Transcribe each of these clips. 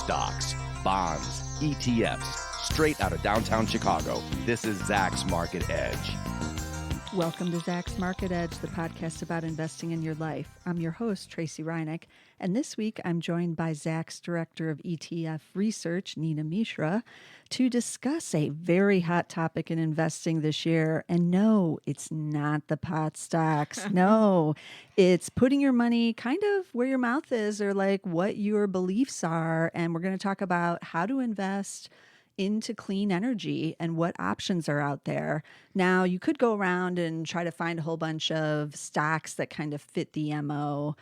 Stocks, bonds, ETFs, straight out of downtown Chicago. This is Zach's Market Edge. Welcome to Zach's Market Edge, the podcast about investing in your life. I'm your host, Tracy Reineck, and this week I'm joined by Zach's Director of ETF Research, Nina Mishra, to discuss a very hot topic in investing this year. And no, it's not the pot stocks. No, it's putting your money kind of where your mouth is, or like what your beliefs are. And we're going to talk about how to invest into clean energy and what options are out there. Now, you could go around and try to find a whole bunch of stocks that kind of fit the MO.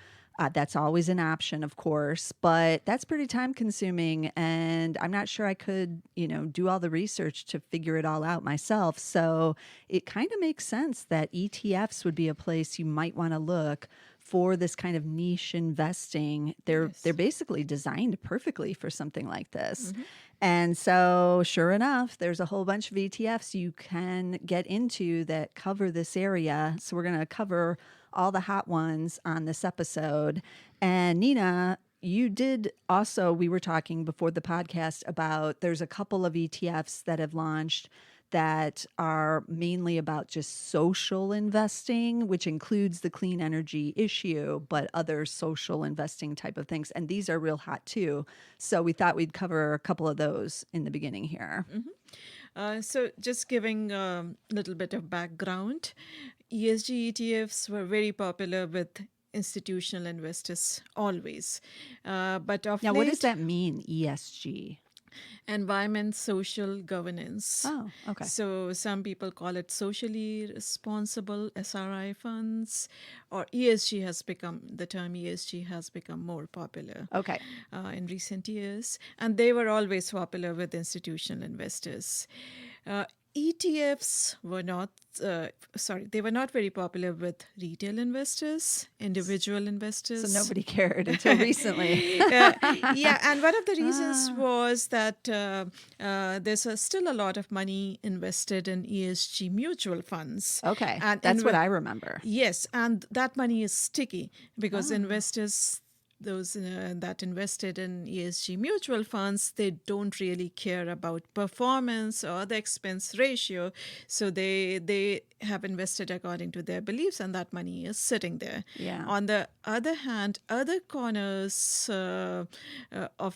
That's always an option, of course, but that's pretty time consuming. And I'm not sure I could, do all the research to figure it all out myself. So it kind of makes sense that ETFs would be a place you might want to look for this kind of niche investing. They're basically designed perfectly for something like this. Mm-hmm. And so sure enough, there's a whole bunch of ETFs you can get into that cover this area. So we're going to cover all the hot ones on this episode. And Nina, you did also, we were talking before the podcast about there's a couple of ETFs that have launched that are mainly about just social investing, which includes the clean energy issue, but other social investing type of things. And these are real hot too. So we thought we'd cover a couple of those in the beginning here. Mm-hmm. So just giving a little bit of background, ESG ETFs were very popular with institutional investors always. But of now, late, what does that mean, ESG? Environment, social governance. Oh, okay. So some people call it socially responsible SRI funds, or ESG has become, the term ESG has become more popular in recent years. And they were always popular with institutional investors. ETFs were not, they were not very popular with retail investors, individual investors. So nobody cared until recently. And one of the reasons was that there's still a lot of money invested in ESG mutual funds. Okay, that's what I remember. Yes, and that money is sticky because investors, those that invested in ESG mutual funds, they don't really care about performance or the expense ratio. So they have invested according to their beliefs, and that money is sitting there. Yeah. On the other hand, other corners of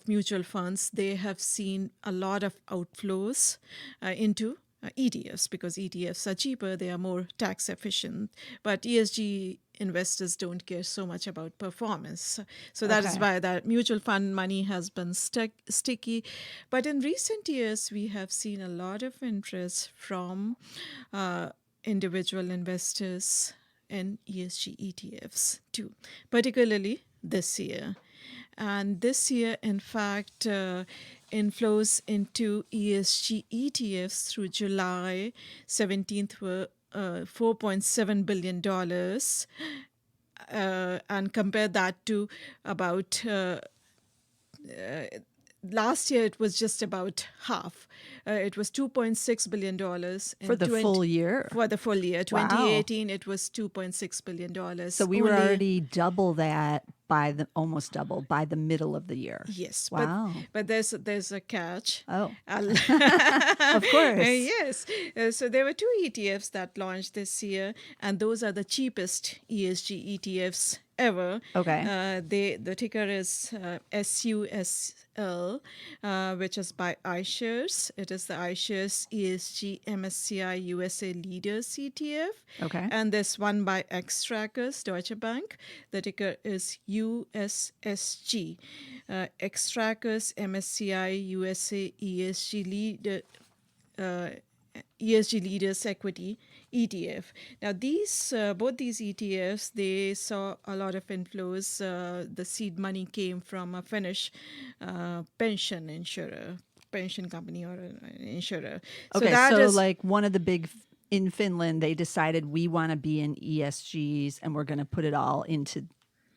mutual funds, they have seen a lot of outflows into ETFs, because ETFs are cheaper, they are more tax efficient. But ESG investors don't care so much about performance. So that is why that mutual fund money has been sticky. But in recent years, we have seen a lot of interest from individual investors in ESG ETFs too, particularly this year. And this year, in fact, inflows into ESG ETFs through July 17th were $4.7 billion. And compare that to about last year, it was just about half. It was $2.6 billion. For the full year? For the full year. Wow. 2018, it was $2.6 billion. So we were already double that almost double by the middle of the year. Yes. Wow. But there's a catch. Oh. Of course. Yes. So there were two ETFs that launched this year, and those are the cheapest ESG ETFs ever. Okay. The ticker is SUSL, which is by iShares. It is the iShares ESG MSCI USA Leaders ETF. Okay. And there's one by Xtrackers, Deutsche Bank. The ticker is USSG. Xtrackers MSCI USA ESG Leaders Equity ETF. Now, both these ETFs, they saw a lot of inflows. The seed money came from a Finnish pension company or an insurer. Okay, so like one of the big in Finland, they decided we want to be in ESGs and we're going to put it all into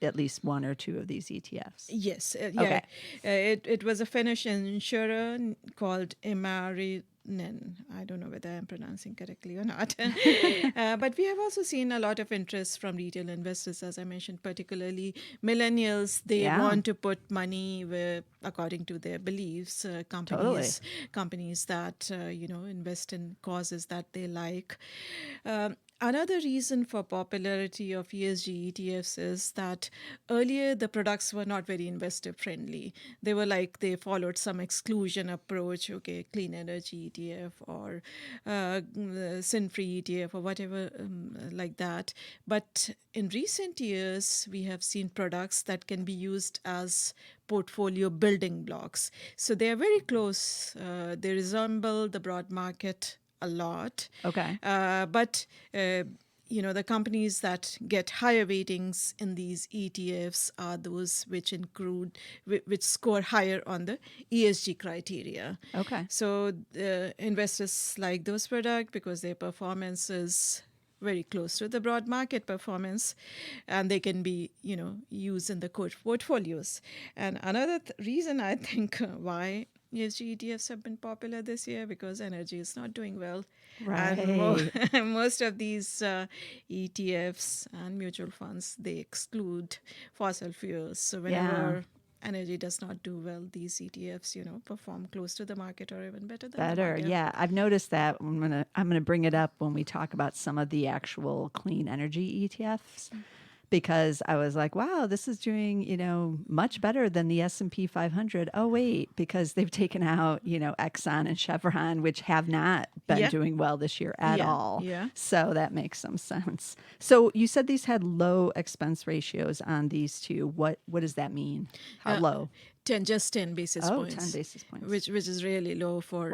at least one or two of these ETFs. Yes. Okay. It was a Finnish insurer called Emari Nen. I don't know whether I'm pronouncing correctly or not. But we have also seen a lot of interest from retail investors, as I mentioned, particularly millennials. They Yeah. want to put money where, according to their beliefs, companies that invest in causes that they like. Another reason for popularity of ESG ETFs is that earlier the products were not very investor friendly. They followed some exclusion approach, okay, clean energy ETF or sin-free ETF or whatever like that. But in recent years, we have seen products that can be used as portfolio building blocks. So they are very close. They resemble the broad market a lot. Okay. But the companies that get higher weightings in these ETFs are those which score higher on the ESG criteria. Okay. So investors like those products because their performance is very close to the broad market performance, and they can be used in the portfolios. And another reason I think why ESG ETFs have been popular this year, because energy is not doing well. Right. And most of these ETFs and mutual funds, they exclude fossil fuels. So whenever energy does not do well, these ETFs, perform close to the market or even better than the market. Yeah. I've noticed that. I'm gonna bring it up when we talk about some of the actual clean energy ETFs. Because I was like, wow, this is doing, much better than the S&P 500. Oh, wait, because they've taken out, Exxon and Chevron, which have not been doing well this year at all. Yeah. So that makes some sense. So you said these had low expense ratios on these two. What does that mean? How low? 10 basis points. 10 basis points. Which is really low for,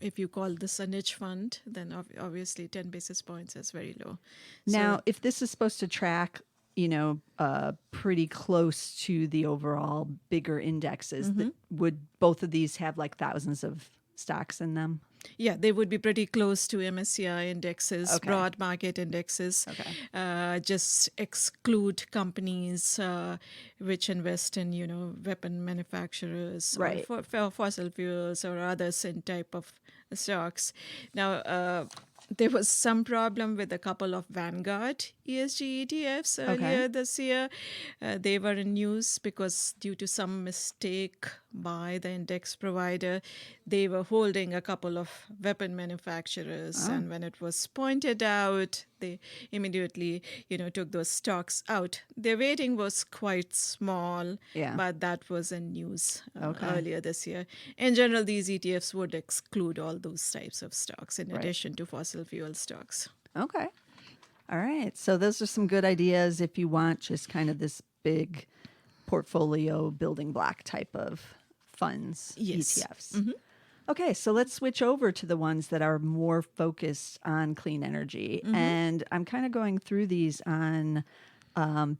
if you call this a niche fund, then obviously 10 basis points is very low. Now, if this is supposed to track, pretty close to the overall bigger indexes, would both of these have like thousands of stocks in them? Yeah, they would be pretty close to MSCI indexes, broad market indexes. Just exclude companies which invest in, weapon manufacturers or fossil fuels or other sin type of stocks. Now, there was some problem with a couple of Vanguard ESG ETFs earlier this year. They were in news because due to some mistake by the index provider, they were holding a couple of weapon manufacturers. And when it was pointed out, they immediately, took those stocks out. Their weighting was quite small, but that was in news earlier this year. In general, these ETFs would exclude all those types of stocks in addition to fossil fuel stocks. Okay. All right. So those are some good ideas if you want just kind of this big portfolio building block type of funds, ETFs. Mm-hmm. Okay, so let's switch over to the ones that are more focused on clean energy. Mm-hmm. And I'm kind of going through these on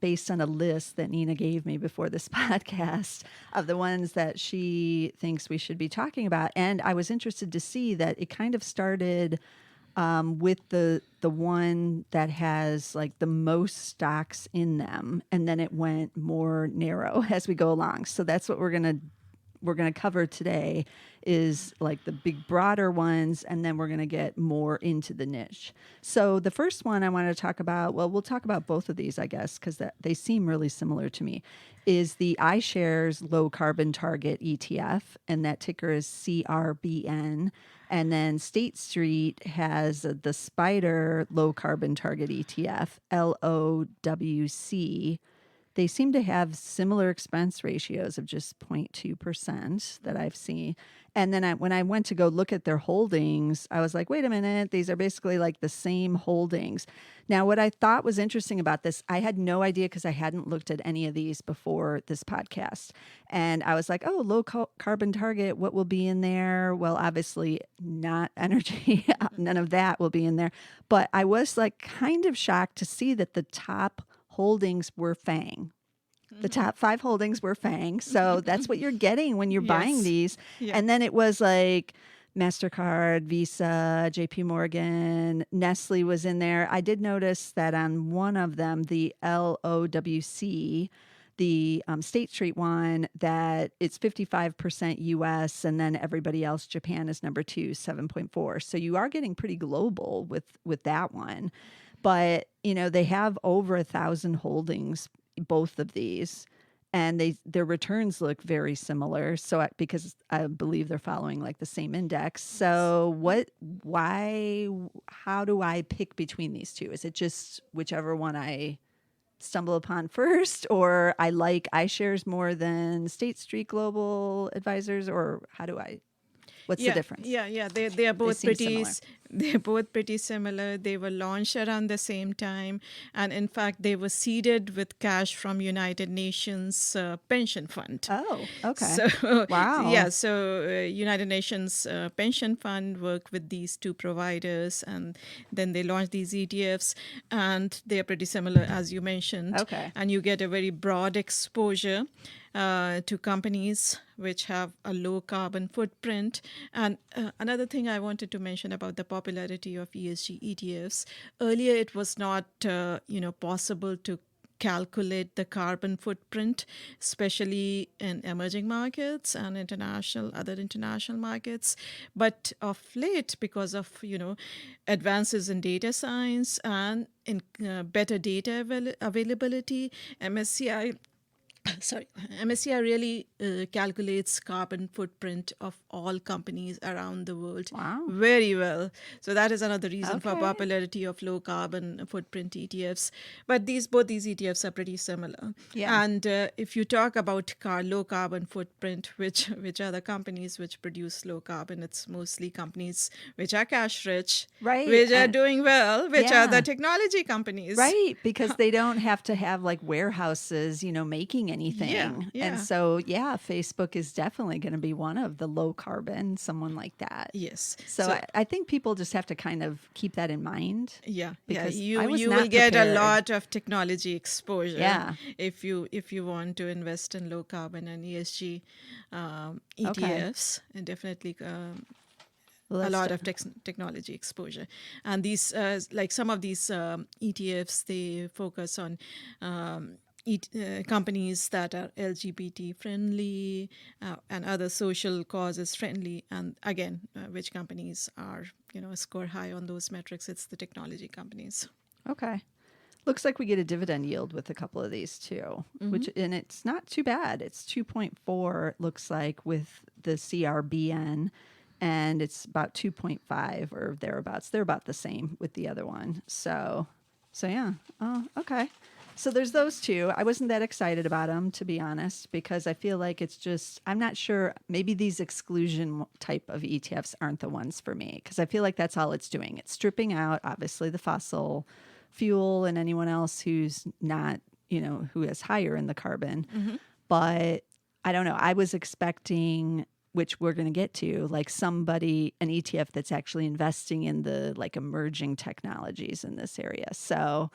based on a list that Nina gave me before this podcast of the ones that she thinks we should be talking about. And I was interested to see that it kind of started with the one that has like the most stocks in them, and then it went more narrow as we go along. So that's what we're gonna cover today, is like the big broader ones, and then we're gonna get more into the niche. So the first one I want to talk about, well, we'll talk about both of these, I guess, because they seem really similar to me, is the iShares Low Carbon Target ETF, and that ticker is CRBN. And then State Street has the Spider Low Carbon Target ETF, LOWC. They seem to have similar expense ratios of just 0.2% that I've seen. And then when I went to go look at their holdings, I was like, wait a minute, these are basically like the same holdings. Now, what I thought was interesting about this, I had no idea because I hadn't looked at any of these before this podcast. And I was like, oh, low carbon target, what will be in there? Well, obviously not energy. None of that will be in there. But I was like kind of shocked to see that the top holdings were FANG. The top 5 holdings were FANG. So that's what you're getting when you're buying these. Yeah. And then it was like MasterCard, Visa, JP Morgan, Nestle was in there. I did notice that on one of them, the LOWC, the State Street one that it's 55% US, and then everybody else, Japan is number 2, 7.4. So you are getting pretty global with that one. But, they have over 1,000 holdings, both of these, and their returns look very similar. So because I believe they're following like the same index. So how do I pick between these two? Is it just whichever one I stumble upon first, or I like iShares more than State Street Global Advisors, or what's the difference? Yeah. They are both seem similar. They're both pretty similar. They were launched around the same time, and in fact, they were seeded with cash from United Nations Pension Fund. Oh, okay. So wow. United Nations Pension Fund worked with these two providers, and then they launched these ETFs, and they are pretty similar, as you mentioned. Okay. And you get a very broad exposure to companies which have a low carbon footprint. And another thing I wanted to mention about the popularity of ESG ETFs, earlier it was not possible to calculate the carbon footprint, especially in emerging markets and other international markets. But of late, because of advances in data science and in better data availability, MSCI really calculates carbon footprint of all companies around the world very well. So that is another reason for popularity of low carbon footprint ETFs. But both these ETFs are pretty similar. Yeah. And if you talk about low carbon footprint, which are the companies which produce low carbon, it's mostly companies which are cash rich, right, which are doing well, which are yeah. the technology companies. Right, because they don't have to have like warehouses, making anything. Yeah. And so, Facebook is definitely going to be one of the low carbon, someone like that. Yes. So I think people just have to kind of keep that in mind. Yeah. Because you I was will not get prepared. a lot of technology exposure. Yeah. If you want to invest in low carbon and ESG ETFs, and definitely. A lot of technology exposure, and these like some of these ETFs, they focus on companies that are LGBT friendly and other social causes friendly, and again, which companies are score high on those metrics? It's the technology companies. Okay. Looks like we get a dividend yield with a couple of these too, and it's not too bad. It's 2.4, it looks like, with the CRBN. And it's about 2.5 or thereabouts. They're about the same with the other one. So yeah. Oh, okay. So there's those two. I wasn't that excited about them, to be honest, because I feel like it's just, I'm not sure, maybe these exclusion type of ETFs aren't the ones for me, because I feel like that's all it's doing. It's stripping out, obviously, the fossil fuel and anyone else who's not, who is higher in the carbon. But I don't know. I was expecting, which we're going to get to, like an ETF that's actually investing in the like emerging technologies in this area. So,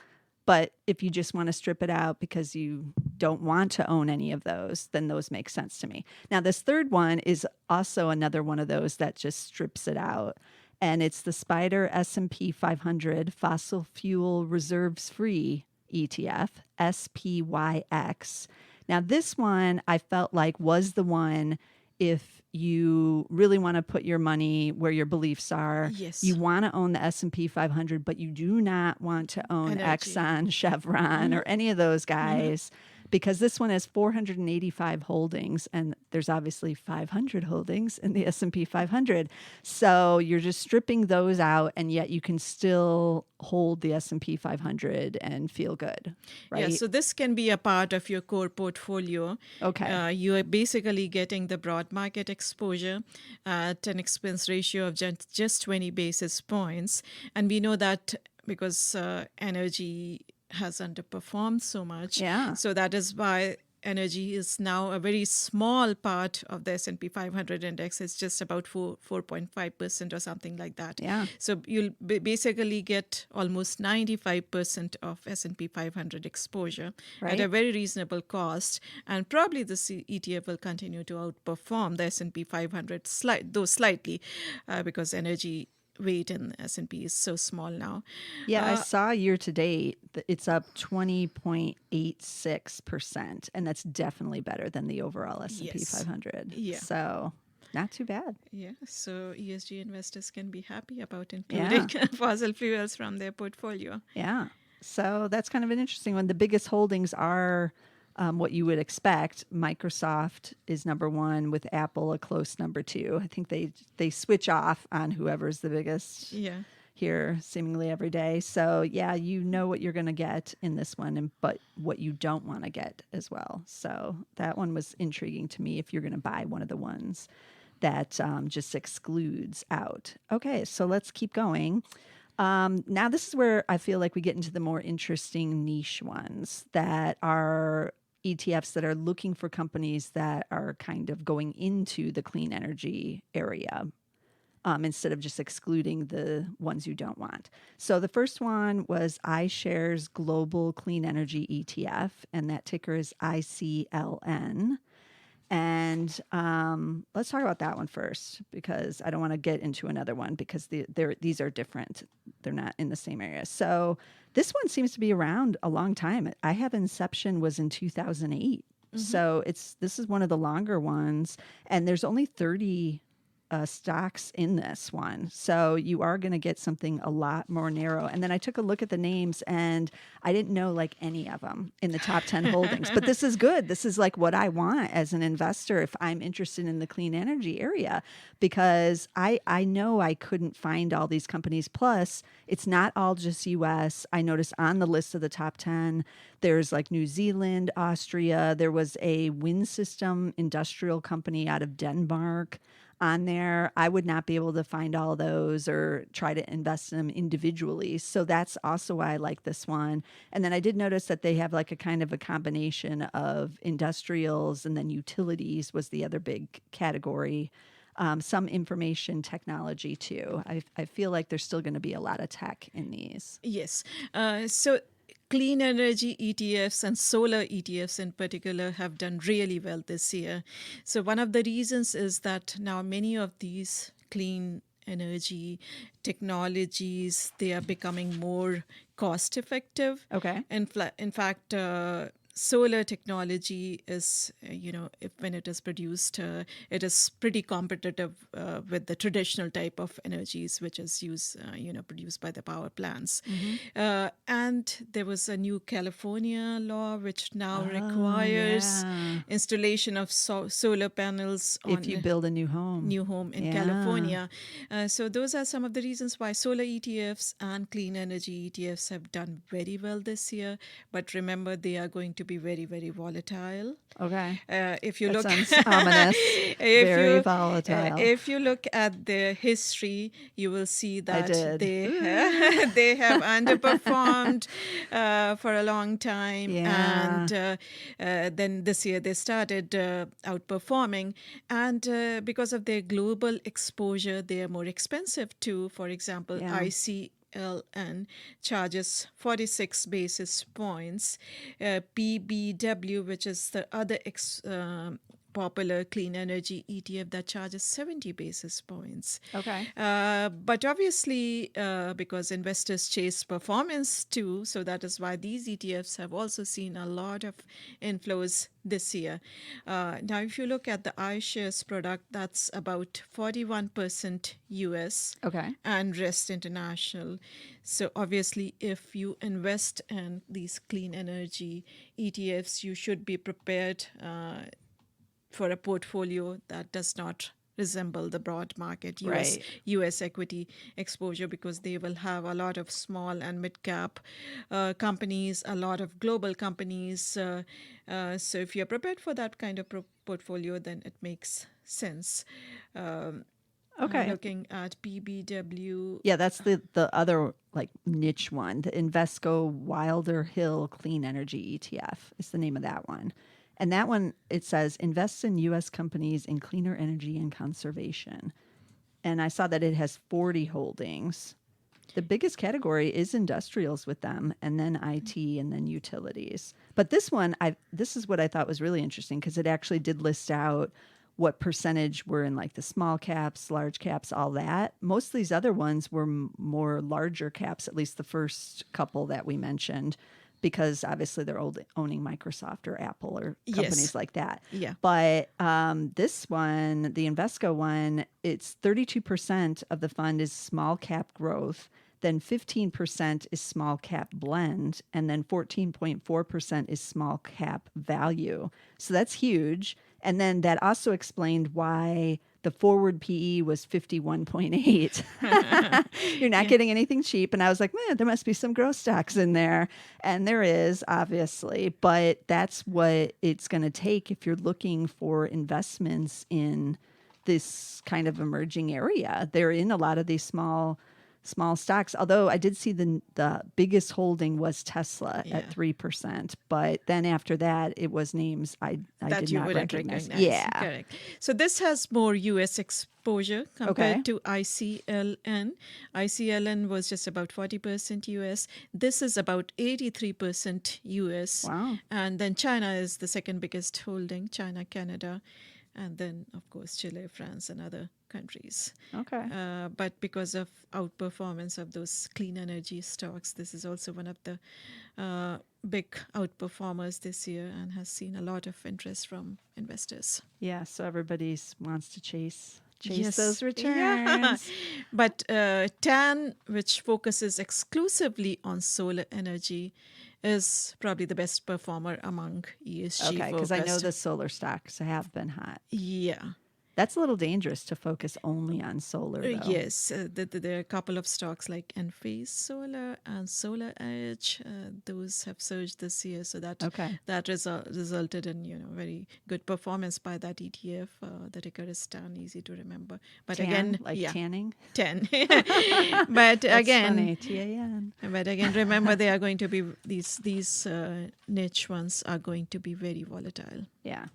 but if you just want to strip it out because you don't want to own any of those, then those make sense to me. Now, this third one is also another one of those that just strips it out. And it's the SPDR S&P 500 Fossil Fuel Reserves Free ETF, SPYX. Now, this one I felt like was the one, if you really want to put your money where your beliefs are, yes, you want to own the S&P 500, but you do not want to own Exxon, Chevron, or any of those guys, because this one has 485 holdings, and there's obviously 500 holdings in the S&P 500. So you're just stripping those out, and yet you can still hold the S&P 500 and feel good, right? Yeah, so this can be a part of your core portfolio. Okay. You are basically getting the broad market exposure at an expense ratio of just 20 basis points. And we know that because energy has underperformed so much. Yeah. So that is why energy is now a very small part of the S&P 500 index. It's just about 4.5% or something like that. Yeah. So you'll basically get almost 95% of S&P 500 exposure at a very reasonable cost. And probably the ETF will continue to outperform the S&P 500, though slightly, because energy weight in the S&P is so small now. Yeah, I saw year to date, it's up 20.86%, and that's definitely better than the overall S&P Yes. 500. Yeah. So not too bad. Yeah, so ESG investors can be happy about Yeah. including fossil fuels from their portfolio. Yeah. So that's kind of an interesting one. The biggest holdings are what you would expect. Microsoft is number one, with Apple a close number two. I think they switch off on whoever's the biggest Yeah. here seemingly every day. So yeah, you know what you're going to get in this one, but what you don't want to get as well. So that one was intriguing to me if you're going to buy one of the ones that just excludes out. Okay, so let's keep going. Now, this is where I feel like we get into the more interesting niche ones that are ETFs that are looking for companies that are kind of going into the clean energy area. Instead of just excluding the ones you don't want. So the first one was iShares Global Clean Energy ETF, and that ticker is ICLN. And let's talk about that one first, because I don't want to get into another one because these are different. They're not in the same area. So this one seems to be around a long time. I have inception was in 2008. So this is one of the longer ones, and there's only 30 stocks in this one. So you are going to get something a lot more narrow. And then I took a look at the names and I didn't know like any of them in the top 10 holdings, but this is good. This is like what I want as an investor if I'm interested in the clean energy area, because I know I couldn't find all these companies. Plus, it's not all just US. I noticed on the list of the top 10, there's like New Zealand, Austria. There was a wind system industrial company out of Denmark on there. I would not be able to find all those or try to invest in them individually. So that's also why I like this one. And then I did notice that they have like a kind of a combination of industrials, and then utilities was the other big category. Some information technology too. I feel like there's still going to be a lot of tech in these. Yes. So clean energy ETFs and solar ETFs in particular have done really well this year. So one of the reasons is that now many of these clean energy technologies, they are becoming more cost effective. Okay. In fact, solar technology is, when it is produced, it is pretty competitive with the traditional type of energies, which is used, produced by the power plants. And there was a new California law which now requires installation of solar panels on if you build a new home. In California. So those are some of the reasons why solar ETFs and clean energy ETFs have done very well this year. But remember, they are going to be very, very volatile. Okay. If you That look sounds ominous. Very volatile. If you look at their history, you will see that they have underperformed for a long time. Yeah. And then this year they started outperforming. And because of their global exposure, they are more expensive too. For example, ICLN charges 46 basis points. PBW, which is the other popular clean energy ETF, that charges 70 basis points. Okay. But obviously, because investors chase performance too, so that is why these ETFs have also seen a lot of inflows this year. Now, if you look at the iShares product, that's about 41% US and rest international. So obviously, if you invest in these clean energy ETFs, you should be prepared for a portfolio that does not resemble the broad market US equity exposure, because they will have a lot of small and mid-cap companies, a lot of global companies. So if you're prepared for that kind of portfolio, then it makes sense. Looking at PBW. Yeah, that's the other like niche one. The Invesco Wilder Hill Clean Energy ETF is the name of that one. And that one, it says, invests in U.S. companies in cleaner energy and conservation. And I saw that it has 40 holdings. The biggest category is industrials with them, and then IT, and then utilities. But this one, this is what I thought was really interesting, because it actually did list out what percentage were in like the small caps, large caps, all that. Most of these other ones were more larger caps, at least the first couple that we mentioned, because obviously they're owning Microsoft or Apple or companies Yes. like that. Yeah. But this one, the Invesco one, it's 32% of the fund is small cap growth, then 15% is small cap blend, and then 14.4% is small cap value. So that's huge. And then that also explained why the forward PE was 51.8. You're not getting anything cheap. And I was like, man, there must be some growth stocks in there. And there is, obviously. But that's what it's going to take if you're looking for investments in this kind of emerging area. They're in a lot of these small stocks. Although I did see the biggest holding was Tesla at 3%, but then after that it was names I that did you not wouldn't recognize. recognize. Yeah, Correct. So this has more U.S. exposure compared to ICLN. ICLN was just about 40% U.S. This is about 83% U.S. Wow. And then China is the second biggest holding. China, Canada, and then of course Chile, France, and other countries. Okay. But because of outperformance of those clean energy stocks, this is also one of the big outperformers this year and has seen a lot of interest from investors. Yeah, so everybody wants to chase Yes. those returns. Yeah. But TAN, which focuses exclusively on solar energy, is probably the best performer among ESG Okay, because I know focused. the solar stocks have been hot. Yeah. That's a little dangerous to focus only on solar, though. Yes, there are a couple of stocks like Enphase Solar and Solar Edge. Those have surged this year, so that resulted in very good performance by that ETF. The ticker is TAN, easy to remember. But Tan, again, like tanning. 10. But That's again, funny. TAN. But again, remember they are going to be these niche ones are going to be very volatile. Yeah,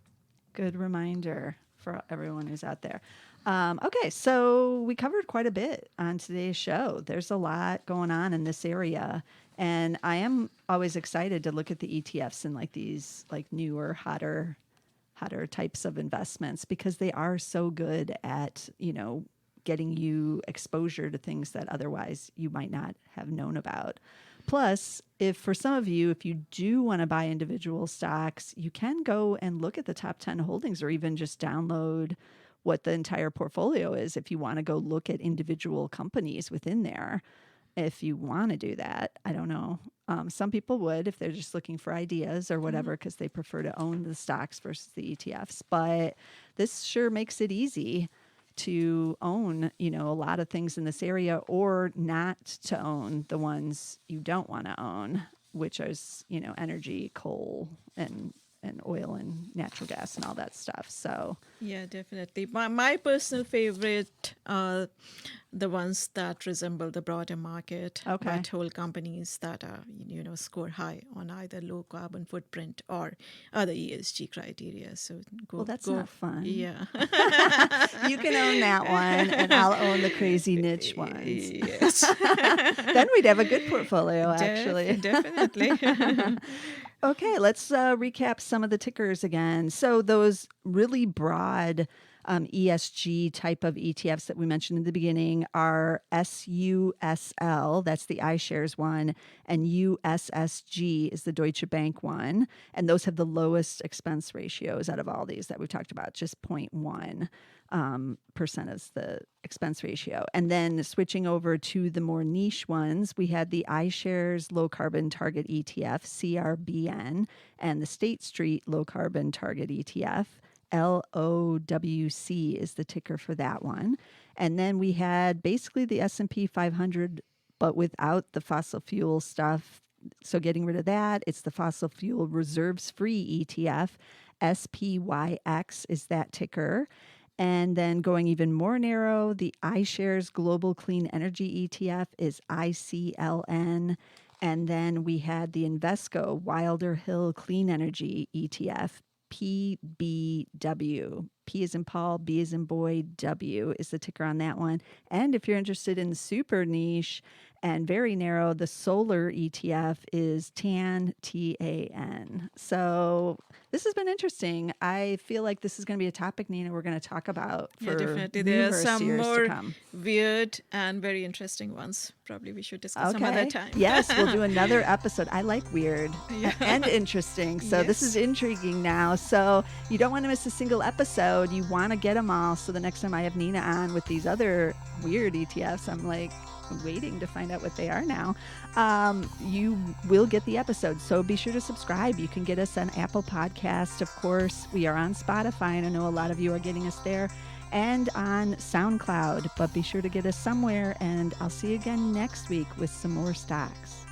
good reminder for everyone who's out there. Okay, so we covered quite a bit on today's show. There's a lot going on in this area, and I am always excited to look at the ETFs and like these like newer, hotter types of investments because they are so good at getting you exposure to things that otherwise you might not have known about. Plus, if for some of you, if you do want to buy individual stocks, you can go and look at the top 10 holdings or even just download what the entire portfolio is if you want to go look at individual companies within there. If you want to do that, I don't know. Some people would if they're just looking for ideas or whatever because they prefer to own the stocks versus the ETFs. But this sure makes it easy to own, a lot of things in this area or not to own the ones you don't want to own, which is, energy, coal, and oil and natural gas and all that stuff. So yeah, definitely. My personal favorite are the ones that resemble the broader market, but hold companies that are, score high on either low carbon footprint or other ESG criteria. So that's not fun. Yeah. You can own that one and I'll own the crazy niche ones. Yes. Then we'd have a good portfolio, actually. Definitely. Okay, let's recap some of the tickers again. So those really broad ESG type of ETFs that we mentioned in the beginning are SUSL, that's the iShares one, and USSG is the Deutsche Bank one. And those have the lowest expense ratios out of all these that we've talked about, just 0.1%. Is the expense ratio. And then switching over to the more niche ones, we had the iShares Low Carbon Target ETF, CRBN, and the State Street Low Carbon Target ETF, LOWC is the ticker for that one. And then we had basically the S&P 500, but without the fossil fuel stuff. So getting rid of that, it's the fossil fuel reserves free ETF, SPYX is that ticker. And then going even more narrow, the iShares Global Clean Energy ETF is ICLN. And then we had the Invesco Wilder Hill Clean Energy ETF, PBW. P as in Paul, B as in boy, W is the ticker on that one. And if you're interested in super niche and very narrow, the solar ETF is TAN, TAN. So this has been interesting. I feel like this is going to be a topic, Nina, we're going to talk about for definitely. There are numerous some years more to come. weird and very interesting ones. Probably we should discuss some other time. Yes, we'll do another episode. I like weird and interesting. So this is Yes. intriguing now. So you don't want to miss a single episode. You want to get them all. So the next time I have Nina on with these other weird ETFs, I'm like waiting to find out what they are now. You will get the episode. So be sure to subscribe. You can get us on Apple Podcast. Of course, we are on Spotify, and I know a lot of you are getting us there, and on SoundCloud. But be sure to get us somewhere, and I'll see you again next week with some more stocks.